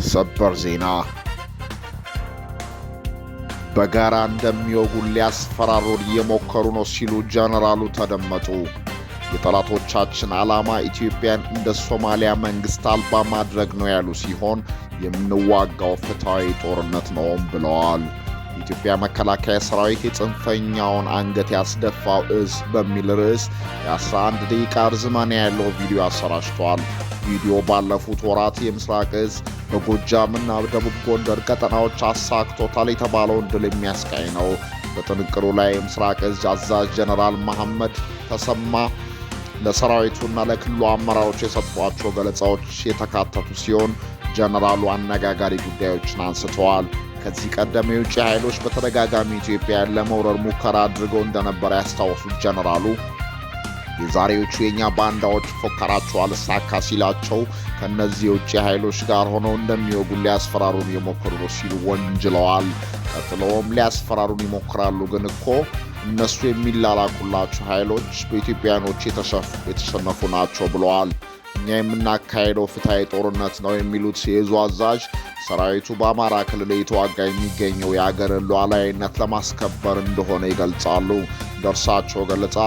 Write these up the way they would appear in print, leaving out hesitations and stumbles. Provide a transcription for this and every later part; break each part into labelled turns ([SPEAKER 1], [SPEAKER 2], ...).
[SPEAKER 1] ሰበር ዜና በጋራ እንደሚወጉን ሊያስፈራሩን እየሞከሩ ነው ሲሉ ጀነራሉ ተደመጡ። የጠላቶቻችን ዓላማ ኢትዮጵያን እንደ ሶማሊያ መንግስት አልባ ማድረግ ነው ያሉ ሲሆን የምንዋጋው ፍትሃዊ ጦርነት ነውም ብለዋል። የኢትዮጵያ መከላከያ ሰራዊት የጽንፈኛውን አንገት ያስደፋው እዝ በሚል ርዕስ የ11 ደቂቃ ርዝማኔ ያለው ቪዲዮ አሰራጭቷል። ቪዲዮ ባለፉት ወራት የምስራቅ እዝ በጎጃምና በደቡብ ጎንደር ቀጠናዎች አሳክቶታል የተባለውን ድል የሚያስቃኝ ነው። በጥንቅሩ ላይ የምስራቅ እዝ አዛዥ ጀነራል መሐመድ ተሰማ ለሰራዊቱና ለክልሉ አመራሮች የሰጧቸው ገለጻዎች የተካተቱ ሲሆን ጀነራሉ አነጋጋሪ ጉዳዮችን አንስተዋል። ከዚህ ቀደም የውጭ ኃይሎች በተደጋጋሚ ኢትዮጵያን ለመውረር ሙከራ አድርገው እንደነበረ ያስታወሱት ጀነራሉ የዛሬዎቹ የኛ ባንዳዎች ፎከራቸው አልሳካ ሲላቸው ከነዚህ የውጭ ኃይሎች ጋር ሆነው እንደሚወጉን ሊያስፈራሩን የሞከሩ ነው ሲሉ ወንጅለዋል። ቀጥሎም ሊያስፈራሩን ይሞክራሉ፣ ግን እኮ እነሱ የሚላላኩላቸው ኃይሎች በኢትዮጵያኖች የተሸነፉ ናቸው ብለዋል። እኛ የምናካሄደው ፍትሃዊ ጦርነት ነው የሚሉት የእዙ አዛዥ ሰራዊቱ በአማራ ክልል የተዋጋ የሚገኘው የአገርን ሉዓላዊነት ለማስከበር እንደሆነ ይገልጻሉ። ደርሳቸው ገለጻ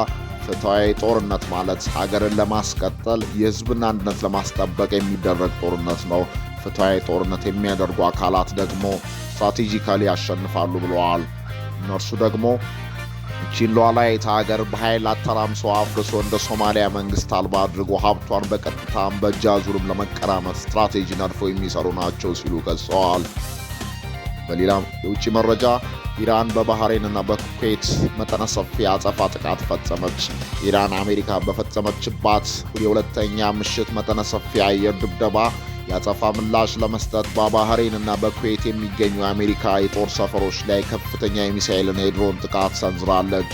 [SPEAKER 1] ፍትሃዊ ጦርነት ማለት ሀገርን ለማስቀጠል የሕዝብን አንድነት ለማስጠበቅ የሚደረግ ጦርነት ነው። ፍትሃዊ ጦርነት የሚያደርጉ አካላት ደግሞ ስትራቴጂካሊ ያሸንፋሉ ብለዋል። እነርሱ ደግሞ ይህችን ሉዓላዊት ሀገር በኃይል አተራምሶ አፍርሶ እንደ ሶማሊያ መንግስት አልባ አድርጎ ሀብቷን በቀጥታም በእጅ አዙርም ለመቀራመት ስትራቴጂ ነድፎ የሚሰሩ ናቸው ሲሉ ገልጸዋል። በሌላ የውጭ መረጃ ኢራን በባህሬንና በኩዌት መጠነ ሰፊ አጸፋ ጥቃት ፈጸመች። ኢራን አሜሪካ በፈጸመችባት የሁለተኛ ምሽት መጠነ ሰፊ አየር ድብደባ የአጸፋ ምላሽ ለመስጠት በባህሬንና በኩዌት የሚገኙ የአሜሪካ የጦር ሰፈሮች ላይ ከፍተኛ የሚሳኤልና የድሮን ጥቃት ሰንዝራለች።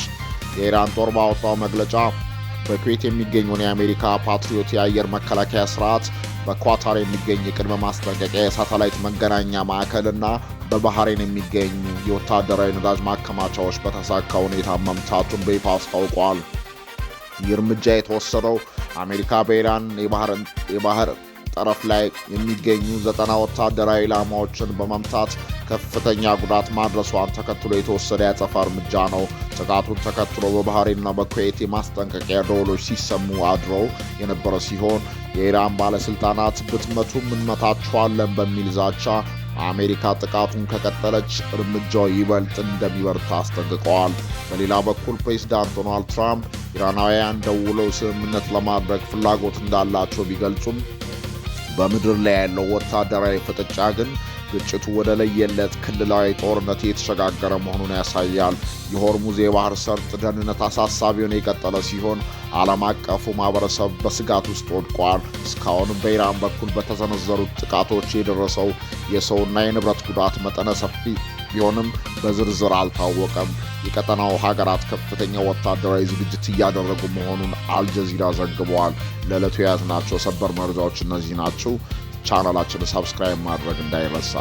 [SPEAKER 1] የኢራን ጦር ባወጣው መግለጫ በኩዌት የሚገኘውን የአሜሪካ ፓትሪዮት የአየር መከላከያ ስርዓት፣ በኳታር የሚገኝ የቅድመ ማስጠንቀቂያ የሳተላይት መገናኛ ማዕከልና በባህሬን የሚገኙ የወታደራዊ ነዳጅ ማከማቻዎች በተሳካ ሁኔታ መምታቱን በይፋ አስታውቋል። ይህ እርምጃ የተወሰደው አሜሪካ በኢራን የባህር ጠረፍ ላይ የሚገኙ 90 ወታደራዊ ኢላማዎችን በመምታት ከፍተኛ ጉዳት ማድረሷን ተከትሎ የተወሰደ ያጸፋ እርምጃ ነው። ጥቃቱን ተከትሎ በባህሬንና በኩዌት የማስጠንቀቂያ ደወሎች ሲሰሙ አድረው የነበረ ሲሆን የኢራን ባለስልጣናት ብትመቱም እንመታችኋለን በሚል ዛቻ አሜሪካ ጥቃቱን ከቀጠለች እርምጃው ይበልጥ እንደሚበረታ አስጠንቅቀዋል። በሌላ በኩል ፕሬዚዳንት ዶናልድ ትራምፕ ኢራናውያን ደውለው ስምምነት ለማድረግ ፍላጎት እንዳላቸው ቢገልጹም በምድር ላይ ያለው ወታደራዊ ፍጥጫ ግን ግጭቱ ወደ ለየለት ክልላዊ ጦርነት የተሸጋገረ መሆኑን ያሳያል። የሆርሙዝ የባህር ሰርጥ ደህንነት አሳሳቢ ሆኖ የቀጠለ ሲሆን ዓለም አቀፉ ማህበረሰብ በስጋት ውስጥ ወድቋል። እስካሁንም በኢራን በኩል በተሰነዘሩት ጥቃቶች የደረሰው የሰውና የንብረት ጉዳት መጠነ ሰፊ ቢሆንም በዝርዝር አልታወቀም። የቀጠናው ሀገራት ከፍተኛ ወታደራዊ ዝግጅት እያደረጉ መሆኑን አልጀዚራ ዘግበዋል። ለዕለቱ የያዝናቸው ሰበር መረጃዎች እነዚህ ናቸው። ቻናላችንን ሰብስክራይብ ማድረግ እንዳይረሳ።